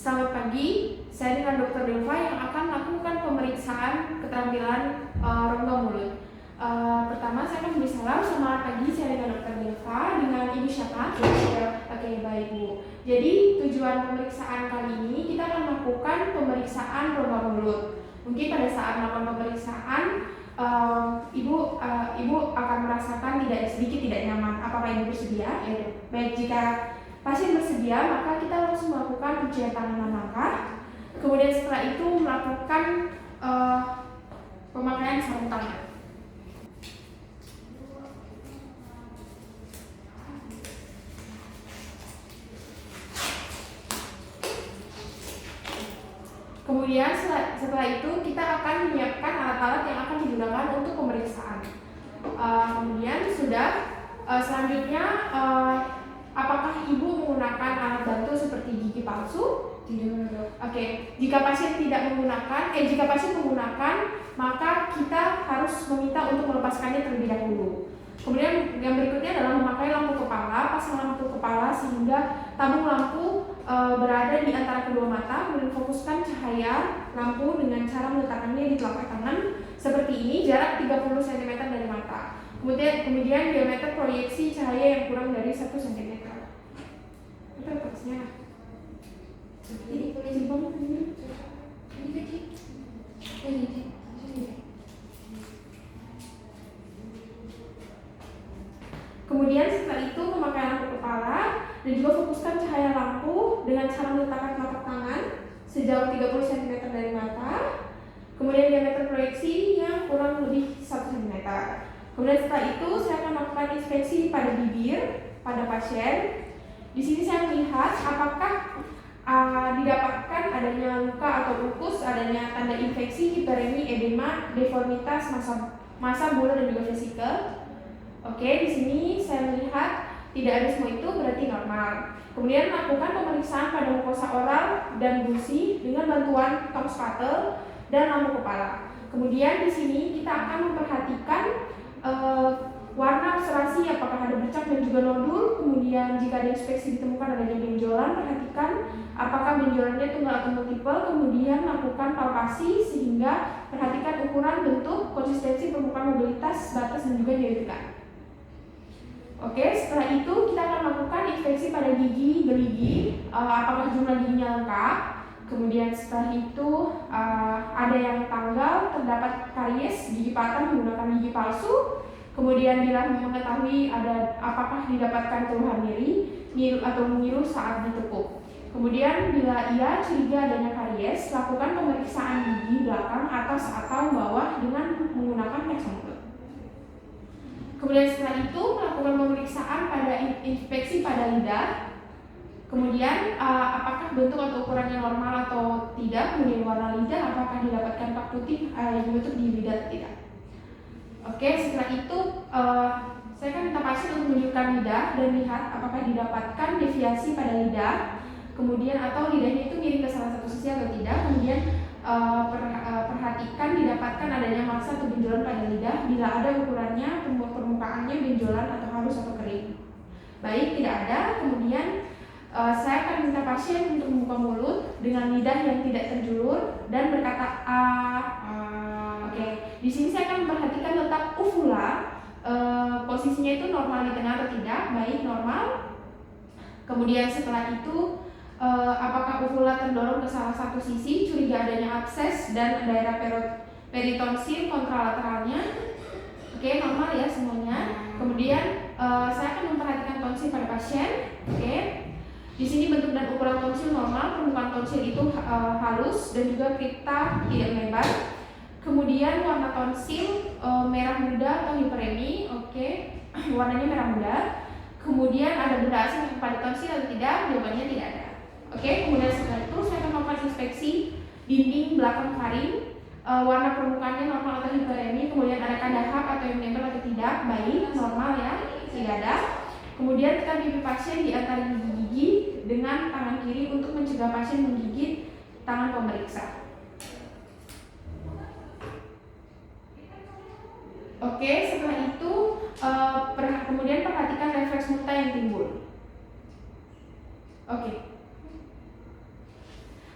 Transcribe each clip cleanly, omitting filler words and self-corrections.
Selamat pagi, saya dengan Dr. Delva yang akan melakukan pemeriksaan keterampilan rongga mulut. Pertama, saya akan beri salam. Selamat pagi, saya dengan Dr. Delva. Dengan Ibu siapa? Oke, baik Bu. Jadi tujuan pemeriksaan kali ini kita akan melakukan pemeriksaan rongga mulut. Mungkin pada saat melakukan pemeriksaan, Ibu akan merasakan sedikit tidak nyaman. Apakah Ibu bersedia? Ya, baik, jika pasien bersedia, maka kita langsung melakukan pencucian tangan langkah. Kemudian setelah itu melakukan pemakaian sarung tangan. Kemudian setelah itu kita akan menyiapkan alat-alat yang akan digunakan untuk pemeriksaan. Kemudian selanjutnya apakah Ibu menggunakan alat bantu seperti gigi palsu? Tidak. Oke. Jika pasien menggunakan, maka kita harus meminta untuk melepaskannya terlebih dahulu. Kemudian yang berikutnya adalah memakai lampu kepala, pasang lampu kepala sehingga tabung lampu berada di antara kedua mata, kemudian fokuskan cahaya lampu dengan cara meletakkannya di telapak tangan seperti ini, jarak 30 cm dari mata. Kemudian diameter proyeksi cahaya yang kurang dari 1 cm. Itu fokusnya. Ini kemudian setelah itu memakai lampu kepala dan juga fokuskan cahaya lampu dengan cara meletakkan telapak tangan sejauh 30 cm dari mata. Kemudian diameter proyeksi yang kurang lebih 1 cm. Kemudian setelah itu saya akan melakukan inspeksi pada bibir pada pasien. Di sini saya melihat apakah didapatkan adanya luka atau ulkus, adanya tanda infeksi, hiperemi, edema, deformitas, massa bular dan juga vesikel. Oke, di sini saya melihat tidak ada semua itu, berarti normal. Kemudian lakukan pemeriksaan pada mukosa oral dan gusi dengan bantuan tong spatel dan lampu kepala. Kemudian di sini kita akan memperhatikan warna observasi, apakah ada bercak dan juga nodul. Kemudian jika ada inspeksi ditemukan adanya benjolan, perhatikan apakah benjolannya tunggal atau multiple. Kemudian lakukan palpasi sehingga perhatikan ukuran, bentuk, konsistensi permukaan mobilitas, batas dan juga nyeri tekan. Oke, setelah itu kita akan melakukan inspeksi pada gigi gerigi, apakah jumlah giginya lengkap. Kemudian setelah itu ada yang tanggal, terdapat karies, gigi patah menggunakan gigi palsu. Kemudian bila mengetahui apakah didapatkan keluhan nyeri atau mengiru saat ditekuk. Kemudian bila ia curiga adanya karies, lakukan pemeriksaan gigi belakang, atas atau bawah dengan menggunakan periksa mulut. Kemudian setelah itu melakukan pemeriksaan pada inspeksi pada lidah. Kemudian apakah bentuk atau ukurannya normal atau tidak. Kemudian warna lidah, apakah didapatkan pak putih yang membentuk di lidah atau tidak. Oke, setelah itu saya akan minta pasien untuk menunjukkan lidah dan lihat apakah didapatkan deviasi pada lidah. Kemudian atau lidahnya itu miring ke salah satu sisi atau tidak. Kemudian perhatikan didapatkan adanya massa atau benjolan pada lidah. Bila ada ukurannya, permukaannya benjolan atau halus atau kering. Baik, tidak ada. Kemudian saya akan minta pasien untuk membuka mulut dengan lidah yang tidak terjulur dan berkata Oke, di sini saya akan memperhatikan letak uvula, posisinya itu normal di tengah atau tidak. Baik, normal. Kemudian setelah itu apakah uvula terdorong ke salah satu sisi, curiga adanya abses dan daerah peritonsil kontralateralnya. Oke, normal ya semuanya. Kemudian saya akan memperhatikan tonsil pada pasien. Oke, di sini bentuk dan ukuran tonsil normal, permukaan tonsil itu halus dan juga kripta tidak melebar. Kemudian warna tonsil merah muda atau hiperemi. Oke, warnanya merah muda. Kemudian ada benda asing pada tonsil atau tidak? Jawabannya tidak ada. Oke, kemudian setelah itu saya akan melakukan inspeksi dinding belakang faring. Warna permukaannya normal atau hiperemi. Kemudian adakah dahak atau yang menempel atau tidak? Baik, normal ya, tidak ada. Kemudian tekan pipi pasien di antara gigi-gigi dengan tangan kiri untuk mencegah pasien menggigit tangan pemeriksa. Oke, setelah itu kemudian perhatikan refleks muntah yang timbul. Oke.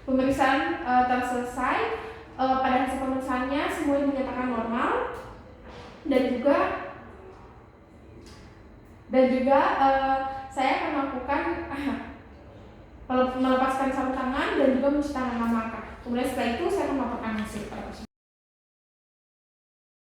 Pemeriksaan telah selesai. Pada hasil pemeriksaannya semua dinyatakan normal dan juga saya akan melakukan melepaskan sarung tangan dan juga mencuci tangan 6 langkah. Kemudian setelah itu saya akan melaporkan hasil pada pasien.